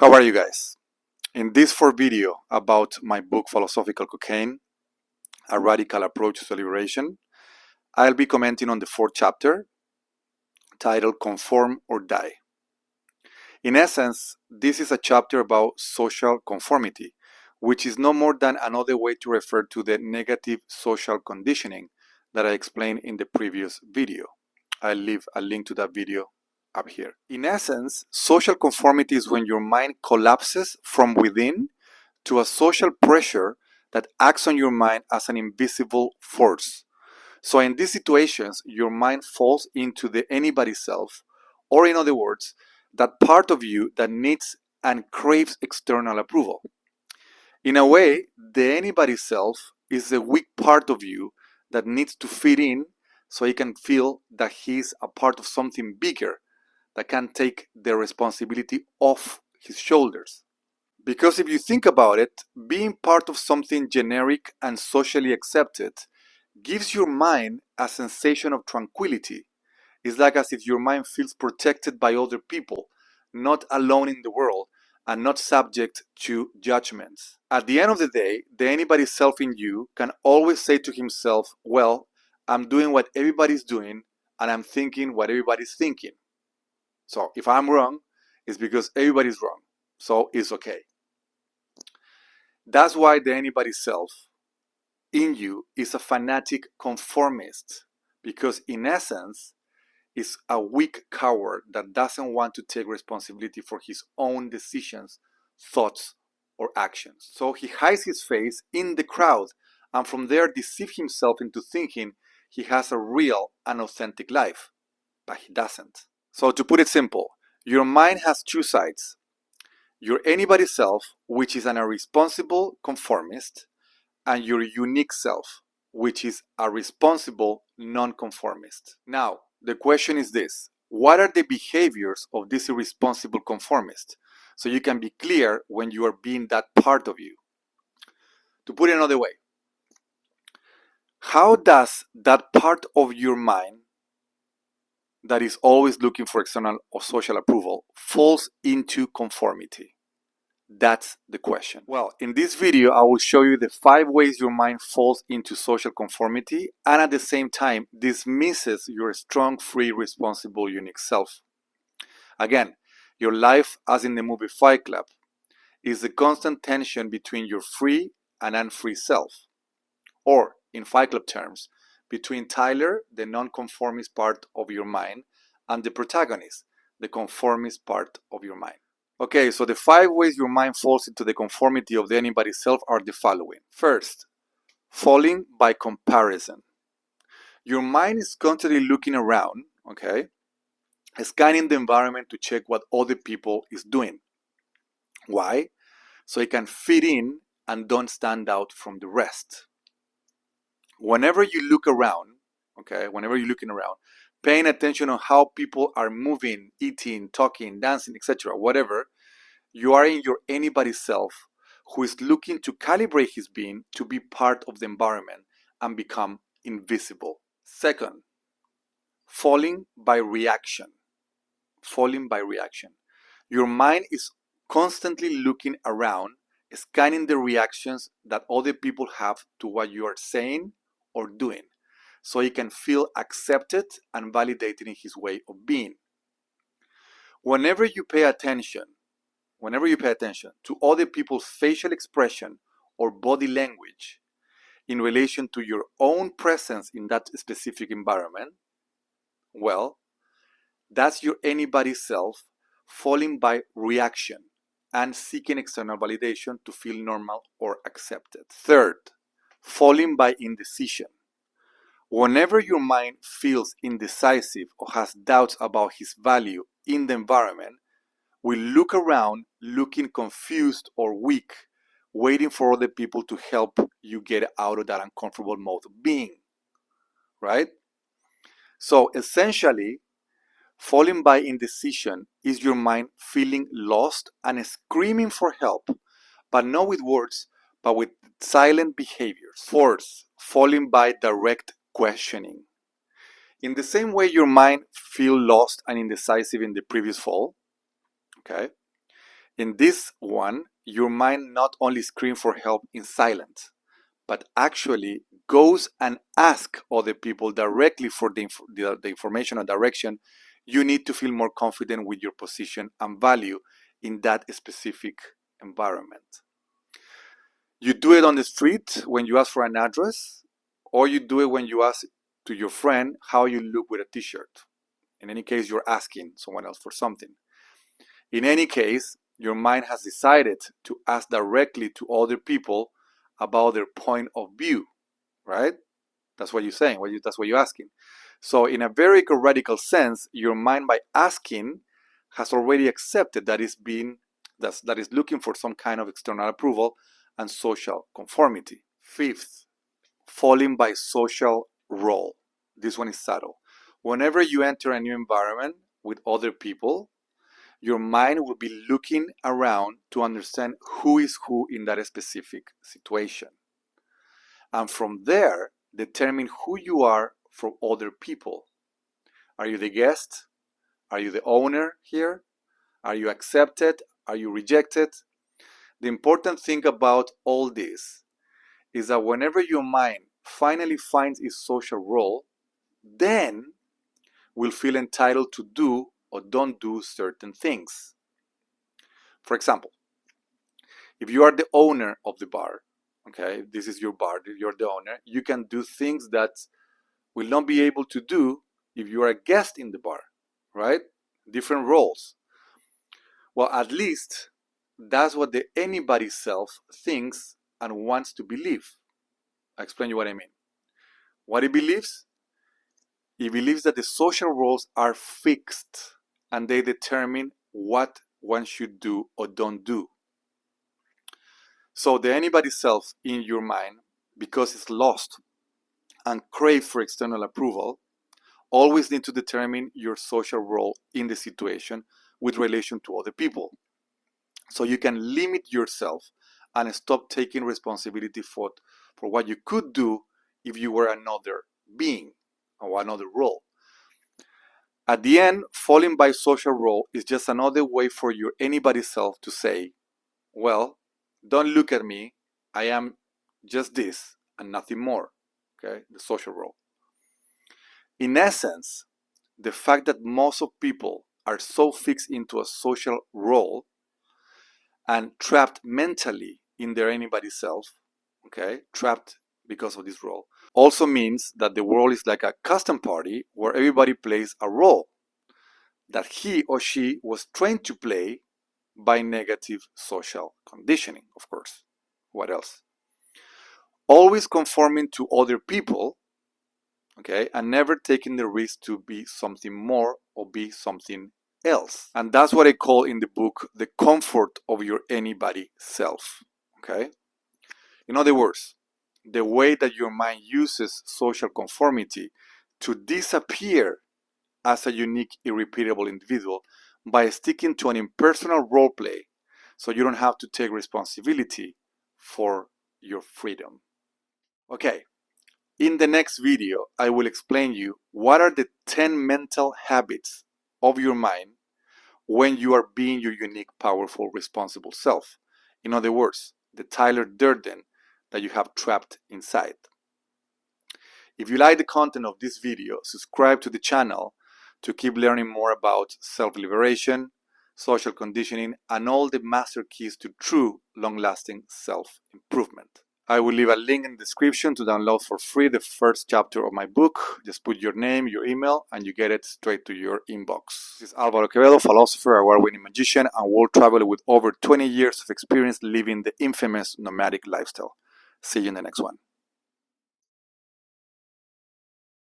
How are you guys? In this fourth video about my book Philosophical Cocaine, A Radical Approach to Liberation, I'll be commenting on the fourth chapter titled Conform or Die. In essence, this is a chapter about social conformity, which is no more than another way to refer to the negative social conditioning that I explained in the previous video. I'll leave a link to that video up here. In essence, social conformity is when your mind collapses from within to a social pressure that acts on your mind as an invisible force. So in these situations, your mind falls into the anybody self, or in other words, that part of you that needs and craves external approval. In a way, the anybody self is the weak part of you that needs to fit in so he can feel that he's a part of something bigger that can take the responsibility off his shoulders. Because if you think about it, being part of something generic and socially accepted gives your mind a sensation of tranquility. It's like as if your mind feels protected by other people, not alone in the world, and not subject to judgments. At the end of the day, the anybody self in you can always say to himself, well, I'm doing what everybody's doing, and I'm thinking what everybody's thinking. So if I'm wrong, it's because everybody's wrong. So it's okay. That's why the anybody self in you is a fanatic conformist, because in essence, is a weak coward that doesn't want to take responsibility for his own decisions, thoughts, or actions. So he hides his face in the crowd and from there deceives himself into thinking he has a real and authentic life, but he doesn't. So to put it simple, your mind has two sides. Your anybody self, which is an irresponsible conformist, and your unique self, which is a responsible nonconformist. Now, the question is this: what are the behaviors of this irresponsible conformist? So you can be clear when you are being that part of you. To put it another way, how does that part of your mind that is always looking for external or social approval falls into conformity? That's the question. Well, in this video, I will show you the 5 ways your mind falls into social conformity and at the same time dismisses your strong, free, responsible, unique self. Again, your life, as in the movie Fight Club, is the constant tension between your free and unfree self. Or, in Fight Club terms, between Tyler, the nonconformist part of your mind, and the protagonist, the conformist part of your mind. Okay, so the 5 ways your mind falls into the conformity of the anybody self are the following. First, falling by comparison. Your mind is constantly looking around, okay, scanning the environment to check what other people is doing. Why? So it can fit in and don't stand out from the rest. Whenever you look around, okay, whenever you're looking around, paying attention on how people are moving, eating, talking, dancing, etc., whatever, you are in your anybody self who is looking to calibrate his being to be part of the environment and become invisible. Second, falling by reaction. Falling by reaction. Your mind is constantly looking around, scanning the reactions that other people have to what you are saying or doing, so he can feel accepted and validated in his way of being. Whenever you pay attention to other people's facial expression or body language in relation to your own presence in that specific environment, well, that's your anybody self falling by reaction and seeking external validation to feel normal or accepted. Third, falling by indecision. Whenever your mind feels indecisive or has doubts about his value in the environment, we look around looking confused or weak, waiting for other people to help you get out of that uncomfortable mode of being, right? So essentially, falling by indecision is your mind feeling lost and screaming for help, but not with words, but with silent behaviors. Fourth, falling by direct questioning. In the same way your mind feel lost and indecisive in the previous fall, okay, In this one, your mind not only screams for help in silence, but actually goes and asks other people directly for the information or direction you need to feel more confident with your position and value in that specific environment. You do it on the street when you ask for an address, or you do it when you ask to your friend how you look with a t-shirt. In any case, you're asking someone else for something. In any case, your mind has decided to ask directly to other people about their point of view, right? That's what you're saying. That's what you're asking. So in a very radical sense, your mind, by asking, has already accepted that that is looking for some kind of external approval and social conformity. Fifth, falling by social role. This one is subtle. Whenever you enter a new environment with other people, your mind will be looking around to understand who is who in that specific situation. And from there, determine who you are for other people. Are you the guest? Are you the owner here? Are you accepted? Are you rejected? The important thing about all this is that whenever your mind finally finds its social role, then will feel entitled to do or don't do certain things. For example, if you are the owner of the bar, okay, this is your bar, you're the owner, you can do things that will not be able to do if you are a guest in the bar, right? Different roles. Well, at least that's what the anybody self thinks and wants to believe. I'll explain you what I mean. What it believes? It believes that the social roles are fixed and they determine what one should do or don't do. So the anybody self in your mind, because it's lost and craves for external approval, always need to determine your social role in the situation with relation to other people. So you can limit yourself and stop taking responsibility for what you could do if you were another being or another role. At the end, falling by social role is just another way for your anybody self to say, well, don't look at me, I am just this and nothing more. Okay, the social role. In essence, the fact that most of people are so fixed into a social role and trapped mentally in their anybody self, okay, trapped because of this role, also means that the world is like a custom party where everybody plays a role that he or she was trained to play by negative social conditioning, of course. What else? Always conforming to other people, okay, and never taking the risk to be something more or be something else. And that's what I call in the book the comfort of your anybody self, okay? In other words, the way that your mind uses social conformity to disappear as a unique, irrepeatable individual by sticking to an impersonal role play so you don't have to take responsibility for your freedom. Okay, in the next video, I will explain you what are the 10 mental habits of your mind when you are being your unique, powerful, responsible self. In other words, the Tyler Durden that you have trapped inside. If you like the content of this video, subscribe to the channel to keep learning more about self-liberation, social conditioning, and all the master keys to true, long-lasting self-improvement. I will leave a link in the description to download for free the first chapter of my book. Just put your name, your email, and you get it straight to your inbox. This is Alvaro Quevedo, philosopher, award-winning magician, and world traveler with over 20 years of experience living the infamous nomadic lifestyle. See you in the next one.